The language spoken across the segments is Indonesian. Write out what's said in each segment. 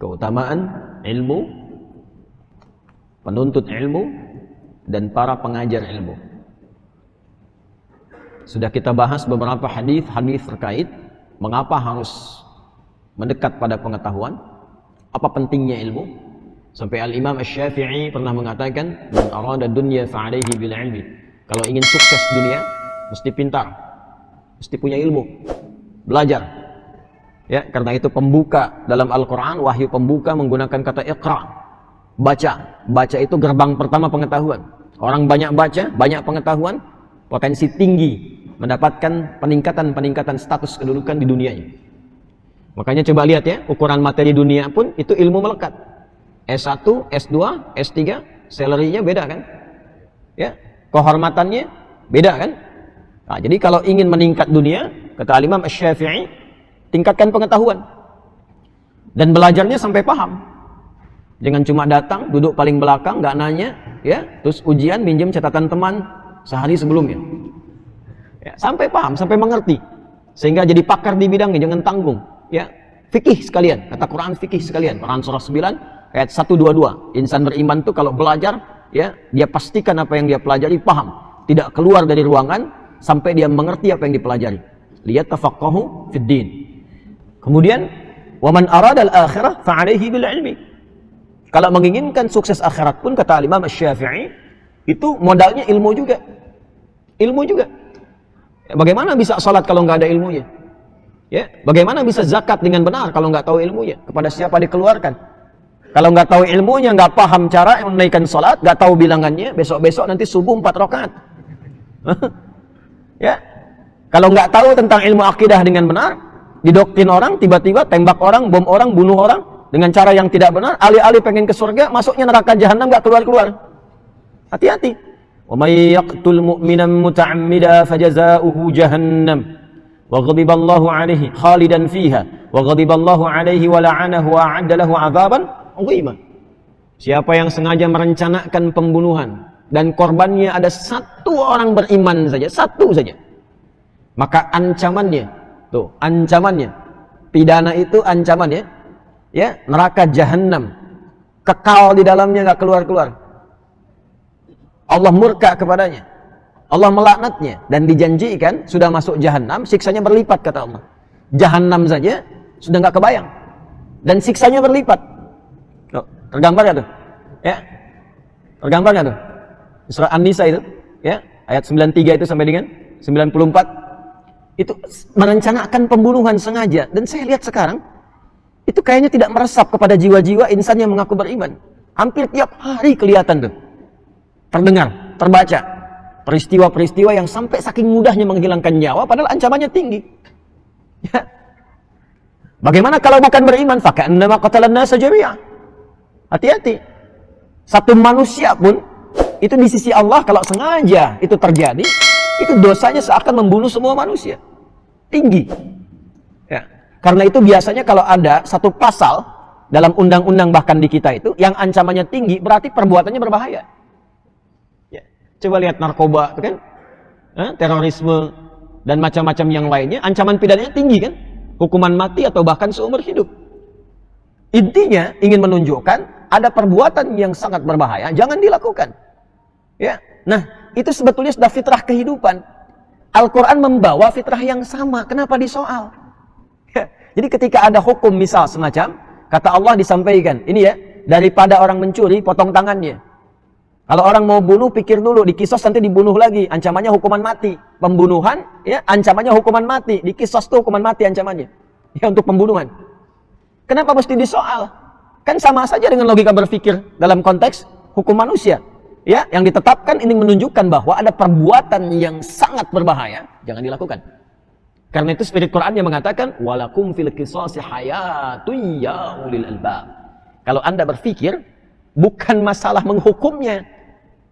keutamaan ilmu, penuntut ilmu, dan para pengajar ilmu. Sudah kita bahas beberapa hadis terkait mengapa harus mendekat pada pengetahuan, apa pentingnya ilmu. Sampai Al-Imam Asy-Syafi'i pernah mengatakan, "Man arada dunya fa'alaihi bil ilmi." Kalau ingin sukses dunia, mesti pintar, mesti punya ilmu, belajar. Ya, karena itu pembuka dalam Al-Qur'an, wahyu pembuka menggunakan kata iqra. Baca. Baca itu gerbang pertama pengetahuan. Orang banyak baca, banyak pengetahuan, potensi tinggi mendapatkan peningkatan status kedudukan di dunianya. Makanya coba lihat ya, ukuran materi dunia pun itu ilmu melekat. S1, S2, S3, salary-nya beda kan? Ya, kehormatannya beda kan? Nah, jadi kalau ingin meningkat dunia, kata Imam Asy-Syafi'i, tingkatkan pengetahuan dan belajarnya sampai paham. Jangan cuma datang, duduk paling belakang, nggak nanya, ya, terus ujian minjem catatan teman sehari sebelumnya. Ya, sampai paham, sampai mengerti, sehingga jadi pakar di bidangnya, jangan tanggung. Ya, fikih sekalian, kata Quran fikih sekalian. Quran surah 9 ayat 122. Insan beriman tuh kalau belajar, ya, dia pastikan apa yang dia pelajari paham, tidak keluar dari ruangan sampai dia mengerti apa yang dipelajari. Liyatafaqahu fid din. Kemudian, wa man arada al-akhirah fa'alaihi bil ilmi. Kalau menginginkan sukses akhirat pun, kata Imam Asy-Syafi'i, itu modalnya ilmu juga. Ilmu juga. Ya, bagaimana bisa salat kalau nggak ada ilmunya? Ya, bagaimana bisa zakat dengan benar kalau nggak tahu ilmunya? Kepada siapa dikeluarkan? Kalau nggak tahu ilmunya, nggak paham cara menunaikan salat, nggak tahu bilangannya, besok-besok nanti subuh 4 rakaat. Ya, kalau nggak tahu tentang ilmu akidah dengan benar, didoktrin orang, tiba-tiba tembak orang, bom orang, bunuh orang dengan cara yang tidak benar, alih-alih pengen ke surga, masuknya neraka jahanam, nggak keluar-keluar. Hati-hati. Wa may yaqtul mu'minan muta'ammida fajazaohu jahannam. Wa ghadiballahu alaihi khalidan fiha wa ghadiballahu alaihi wa la'anahu wa a'adda lahu 'adzaban 'azima. Siapa yang sengaja merencanakan pembunuhan dan korbannya ada satu orang beriman saja, satu saja, maka ancamannya, tuh ancamannya, pidana itu ancamannya, ya, neraka jahanam, kekal di dalamnya, nggak keluar-keluar. Allah murka kepadanya, Allah melaknatnya, dan dijanjikan sudah masuk jahanam, siksanya berlipat, kata Allah. Jahanam saja sudah nggak kebayang, dan siksanya berlipat. Loh, tergambar nggak tuh? Ya, tergambar nggak tuh? Surah An-Nisa itu, ya, ayat 93 itu sampai dengan 94, itu merencanakan pembunuhan sengaja. Dan saya lihat sekarang, itu kayaknya tidak meresap kepada jiwa-jiwa insan yang mengaku beriman. Hampir tiap hari kelihatan tuh, terdengar, terbaca peristiwa-peristiwa yang sampai saking mudahnya menghilangkan nyawa, padahal ancamannya tinggi. Ya. Bagaimana kalau bukan beriman? Faka'annama qatalan nasa jami'a. Hati-hati. Satu manusia pun, itu di sisi Allah kalau sengaja itu terjadi, itu dosanya seakan membunuh semua manusia. Tinggi. Ya. Karena itu biasanya kalau ada satu pasal dalam undang-undang bahkan di kita itu, yang ancamannya tinggi, berarti perbuatannya berbahaya. Coba lihat narkoba, kan? Terorisme, dan macam-macam yang lainnya, ancaman pidananya tinggi kan? Hukuman mati atau bahkan seumur hidup. Intinya ingin menunjukkan ada perbuatan yang sangat berbahaya, jangan dilakukan. Ya, nah itu sebetulnya sudah fitrah kehidupan. Al-Quran membawa fitrah yang sama, kenapa disoal? Ya, jadi ketika ada hukum misal semacam, kata Allah disampaikan, ini ya, daripada orang mencuri, potong tangannya. Kalau orang mau bunuh, pikir dulu, dikisos nanti dibunuh lagi, ancamannya hukuman mati. Pembunuhan, ya, ancamannya hukuman mati. Dikisos tuh hukuman mati ancamannya, ya, untuk pembunuhan. Kenapa mesti disoal? Kan sama saja dengan logika berpikir dalam konteks hukum manusia, ya, yang ditetapkan ini menunjukkan bahwa ada perbuatan yang sangat berbahaya, jangan dilakukan. Karena itu spirit Quran yang mengatakan, walakum fil qisasi hayatun ya ulil albab. Kalau Anda berpikir, bukan masalah menghukumnya,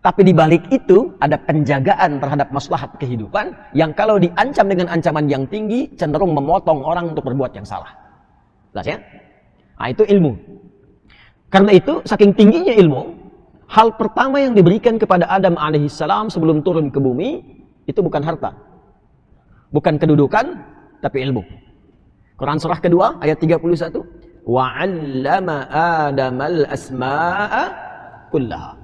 tapi di balik itu ada penjagaan terhadap maslahat kehidupan yang kalau diancam dengan ancaman yang tinggi cenderung memotong orang untuk berbuat yang salah. Jelas ya? Nah, itu ilmu. Karena itu saking tingginya ilmu, hal pertama yang diberikan kepada Adam alaihissalam sebelum turun ke bumi itu bukan harta, bukan kedudukan, tapi ilmu. Quran surah kedua ayat 31, wa 'allama Adamal asma'a kullaha.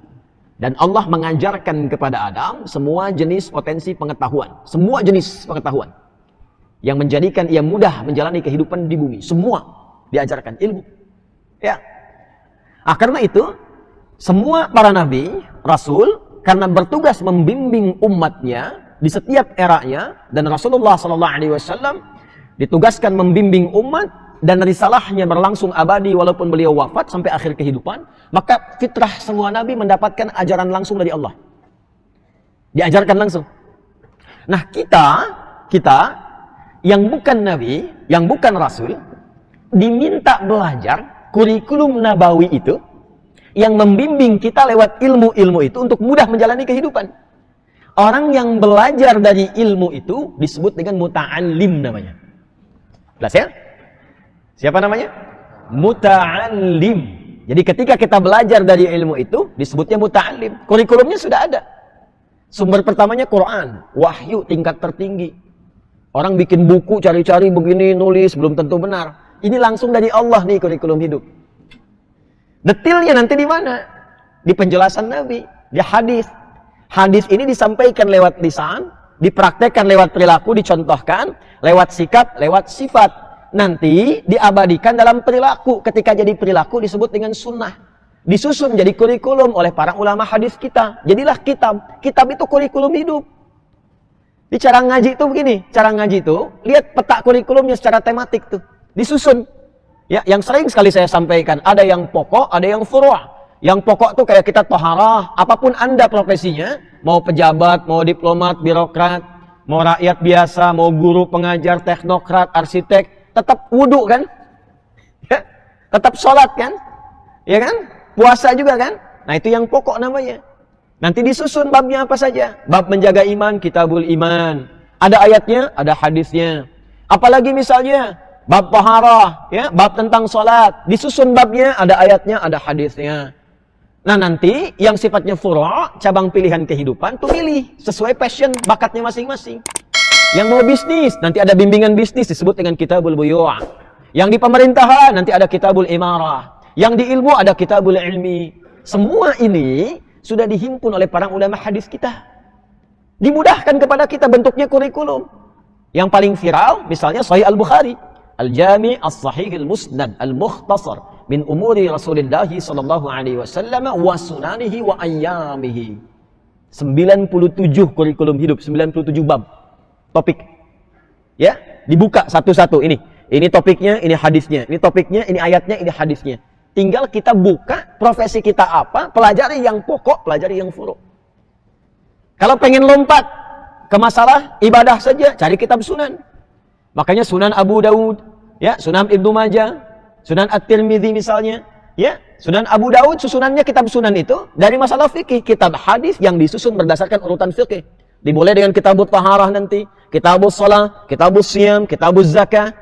Dan Allah mengajarkan kepada Adam semua jenis potensi pengetahuan, semua jenis pengetahuan yang menjadikan ia mudah menjalani kehidupan di bumi. Semua diajarkan ilmu. Ya. Karena itu semua para nabi, rasul, karena bertugas membimbing umatnya di setiap eranya, dan Rasulullah SAW ditugaskan membimbing umat dan risalahnya berlangsung abadi walaupun beliau wafat sampai akhir kehidupan, maka fitrah semua nabi mendapatkan ajaran langsung dari Allah. Diajarkan langsung. Nah, kita yang bukan nabi, yang bukan rasul, diminta belajar kurikulum nabawi itu yang membimbing kita lewat ilmu-ilmu itu untuk mudah menjalani kehidupan. Orang yang belajar dari ilmu itu disebut dengan muta'allim namanya. Jelas ya? Siapa namanya? Muta'allim. Jadi ketika kita belajar dari ilmu itu disebutnya muta'allim. Kurikulumnya sudah ada. Sumber pertamanya Quran, wahyu tingkat tertinggi. Orang bikin buku cari-cari begini, nulis belum tentu benar. Ini langsung dari Allah nih kurikulum hidup. Detailnya nanti di mana? Di penjelasan Nabi, di hadis. Hadis ini disampaikan lewat lisan, dipraktekkan lewat perilaku, dicontohkan lewat sikap, lewat sifat. Nanti diabadikan dalam perilaku. Ketika jadi perilaku disebut dengan sunnah. Disusun jadi kurikulum oleh para ulama hadis kita. Jadilah kitab. Kitab itu kurikulum hidup. Di cara ngaji itu begini. Cara ngaji itu, lihat peta kurikulumnya secara tematik tuh. Disusun. Ya, yang sering sekali saya sampaikan. Ada yang pokok, ada yang furu'. Yang pokok tuh kayak kita toharah. Apapun Anda profesinya. Mau pejabat, mau diplomat, birokrat. Mau rakyat biasa, mau guru, pengajar, teknokrat, arsitek. Tetap wudhu kan? Ya, tetap sholat kan? Ya kan? Puasa juga kan? Nah itu yang pokok namanya. Nanti disusun babnya apa saja. Bab menjaga iman, kitabul iman. Ada ayatnya, ada hadisnya. Apalagi misalnya bab taharah, ya, bab tentang sholat. Disusun babnya, ada ayatnya, ada hadisnya. Nah nanti yang sifatnya furu', cabang pilihan kehidupan, tuh pilih sesuai passion, bakatnya masing-masing. Yang mau bisnis, nanti ada bimbingan bisnis disebut dengan kitabul buyu'. Yang di pemerintahan, nanti ada kitabul imarah. Yang di ilmu ada kitabul ilmi. Semua ini sudah dihimpun oleh para ulama hadis kita. Dimudahkan kepada kita bentuknya kurikulum. Yang paling viral, misalnya Sahih Al-Bukhari. Al-Jami' As-Sahih Al-Musnad Al-Mukhtasar min umuri Rasulullah sallallahu alaihi wasallam wa sunanihi wa ayyamihi. 97 kurikulum hidup, 97 bab. Topik. Ya, dibuka satu-satu ini. Ini topiknya, ini hadisnya. Ini topiknya, ini ayatnya, ini hadisnya. Tinggal kita buka profesi kita apa, pelajari yang pokok, pelajari yang furu'. Kalau pengen lompat ke masalah ibadah saja, cari kitab sunan. Makanya Sunan Abu Daud, ya, Sunan Ibnu Majah, Sunan At-Tirmidzi misalnya, ya, Sunan Abu Daud susunannya kitab sunan itu dari masalah fikih, kitab hadis yang disusun berdasarkan urutan fikih. Dimulai dengan kitabut taharah nanti, kitabus shalah, kitabus siyam, kitabuz zakah.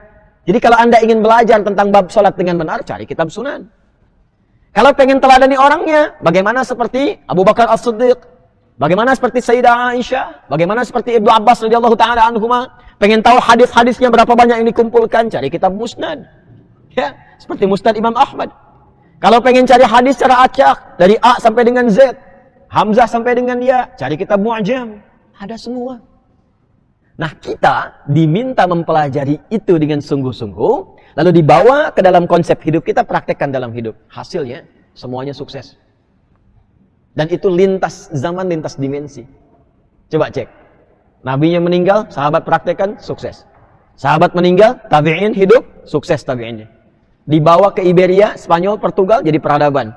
Jadi kalau Anda ingin belajar tentang bab salat dengan benar, cari kitab sunan. Kalau pengen teladani orangnya, bagaimana seperti Abu Bakar As-Siddiq, bagaimana seperti Sayyidah Aisyah, bagaimana seperti Ibnu Abbas radhiyallahu taala anhuma, pengen tahu hadis-hadisnya berapa banyak yang dikumpulkan, cari kitab musnad. Ya, seperti Musnad Imam Ahmad. Kalau pengen cari hadis secara acak dari A sampai dengan Z, Hamzah sampai dengan Ya, cari kitab Mu'jam. Ada semua. Nah, kita diminta mempelajari itu dengan sungguh-sungguh, lalu dibawa ke dalam konsep hidup kita, praktekkan dalam hidup. Hasilnya, semuanya sukses. Dan itu lintas zaman, lintas dimensi. Coba cek. Nabinya meninggal, sahabat praktekkan, sukses. Sahabat meninggal, tabi'in hidup, sukses tabi'innya. Dibawa ke Iberia, Spanyol, Portugal, jadi peradaban.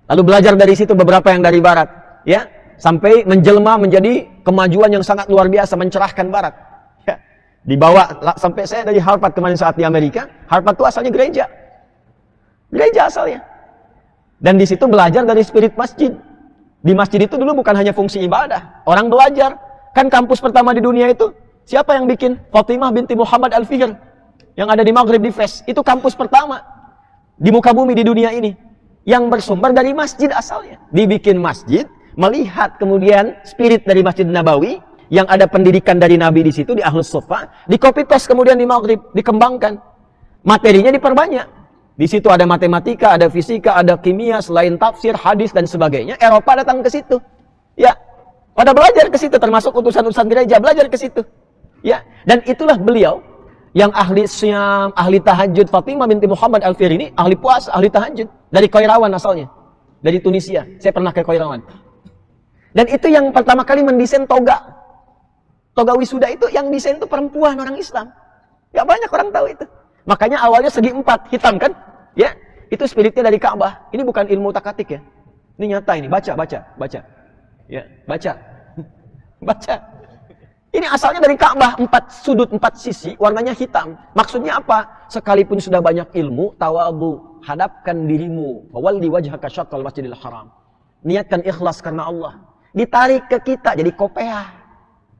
Lalu belajar dari situ beberapa yang dari barat. Ya, sampai menjelma menjadi kemajuan yang sangat luar biasa, mencerahkan barat. Ya. Dibawa, sampai saya dari Harvard kemarin saat di Amerika. Harvard itu asalnya gereja. Gereja asalnya. Dan di situ belajar dari spirit masjid. Di masjid itu dulu bukan hanya fungsi ibadah. Orang belajar. Kan kampus pertama di dunia itu, siapa yang bikin? Fatimah binti Muhammad Al-Fihr. Yang ada di Maghrib di Fes. Itu kampus pertama di muka bumi di dunia ini. Yang bersumber dari masjid asalnya. Dibikin masjid. Melihat kemudian spirit dari Masjid Nabawi yang ada pendidikan dari Nabi di situ di Ahlus Suffah, di copy paste kemudian di Maghrib, dikembangkan. Materinya diperbanyak. Di situ ada matematika, ada fisika, ada kimia, selain tafsir, hadis dan sebagainya. Eropa datang ke situ. Ya, pada belajar ke situ, termasuk utusan-utusan gereja belajar ke situ. Ya, dan itulah beliau yang ahli syam, ahli tahajud. Fatimah binti Muhammad Al-Firini, ahli puasa, ahli tahajud. Dari Qairawan asalnya. Dari Tunisia. Saya pernah ke Qairawan. Dan itu yang pertama kali mendesain toga. Toga wisuda itu yang desain itu perempuan orang Islam. Ya banyak orang tahu itu. Makanya awalnya segi 4, hitam kan? Ya, itu spiritnya dari Ka'bah. Ini bukan ilmu takatik ya. Ini nyata ini, baca. Ya, baca. Baca. Ini asalnya dari Ka'bah, 4 sudut, 4 sisi, warnanya hitam. Maksudnya apa? Sekalipun sudah banyak ilmu, tawadhu, hadapkan dirimu. Fawalli wajhaka syatral masjidil haram. Niatkan ikhlas karena Allah. Ditarik ke kita, jadi kopiah.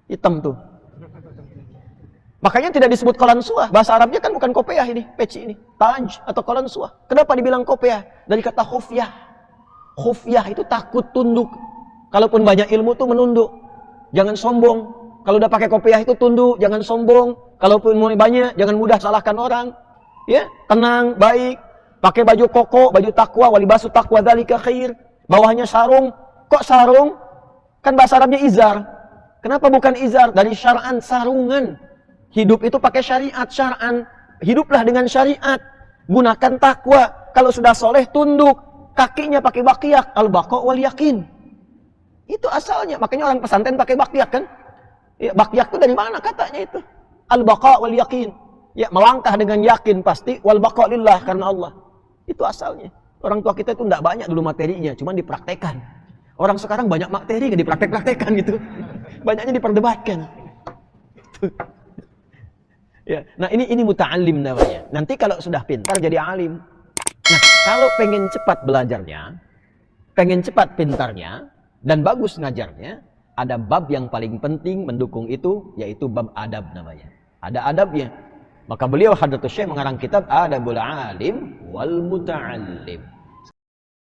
Hitam tuh. Makanya tidak disebut qalansuah. Bahasa Arabnya kan bukan kopiah ini, peci ini. Taj atau qalansuah. Kenapa dibilang kopiah? Dari kata khufyah. Khufyah itu takut tunduk. Kalaupun banyak ilmu tuh menunduk. Jangan sombong. Kalau udah pakai kopiah itu tunduk, jangan sombong. Kalaupun ilmu banyak, jangan mudah salahkan orang. Ya, tenang, baik. Pakai baju koko, baju takwa, walibasu taqwa dzalika khair. Bawahnya sarung. Kok sarung? Kan bahasa Arabnya izar. Kenapa bukan izar? Dari syar'an, sarungan. Hidup itu pakai syariat, syar'an. Hiduplah dengan syariat. Gunakan takwa. Kalau sudah soleh, tunduk. Kakinya pakai baqiyak. Al-baqa' wal yakin. Itu asalnya. Makanya orang pesantren pakai baqiyak kan? Ya, baqiyak itu dari mana katanya itu? Al-baqa' wal yakin. Ya, melangkah dengan yakin pasti. Wal-baqa' lillah, karena Allah. Itu asalnya. Orang tua kita itu tidak banyak dulu materinya. Cuma dipraktekan. Orang sekarang banyak materi, nggak dipraktek-praktekan gitu. Banyaknya diperdebatkan. Ya, nah ini muta'allim namanya. Nanti kalau sudah pintar jadi alim. Nah, kalau pengen cepat belajarnya, pengen cepat pintarnya, dan bagus ngajarnya, ada bab yang paling penting mendukung itu, yaitu bab adab namanya. Ada adabnya. Maka beliau Hadratus Syekh mengarang kitab Adabul Alim wal Muta'allim.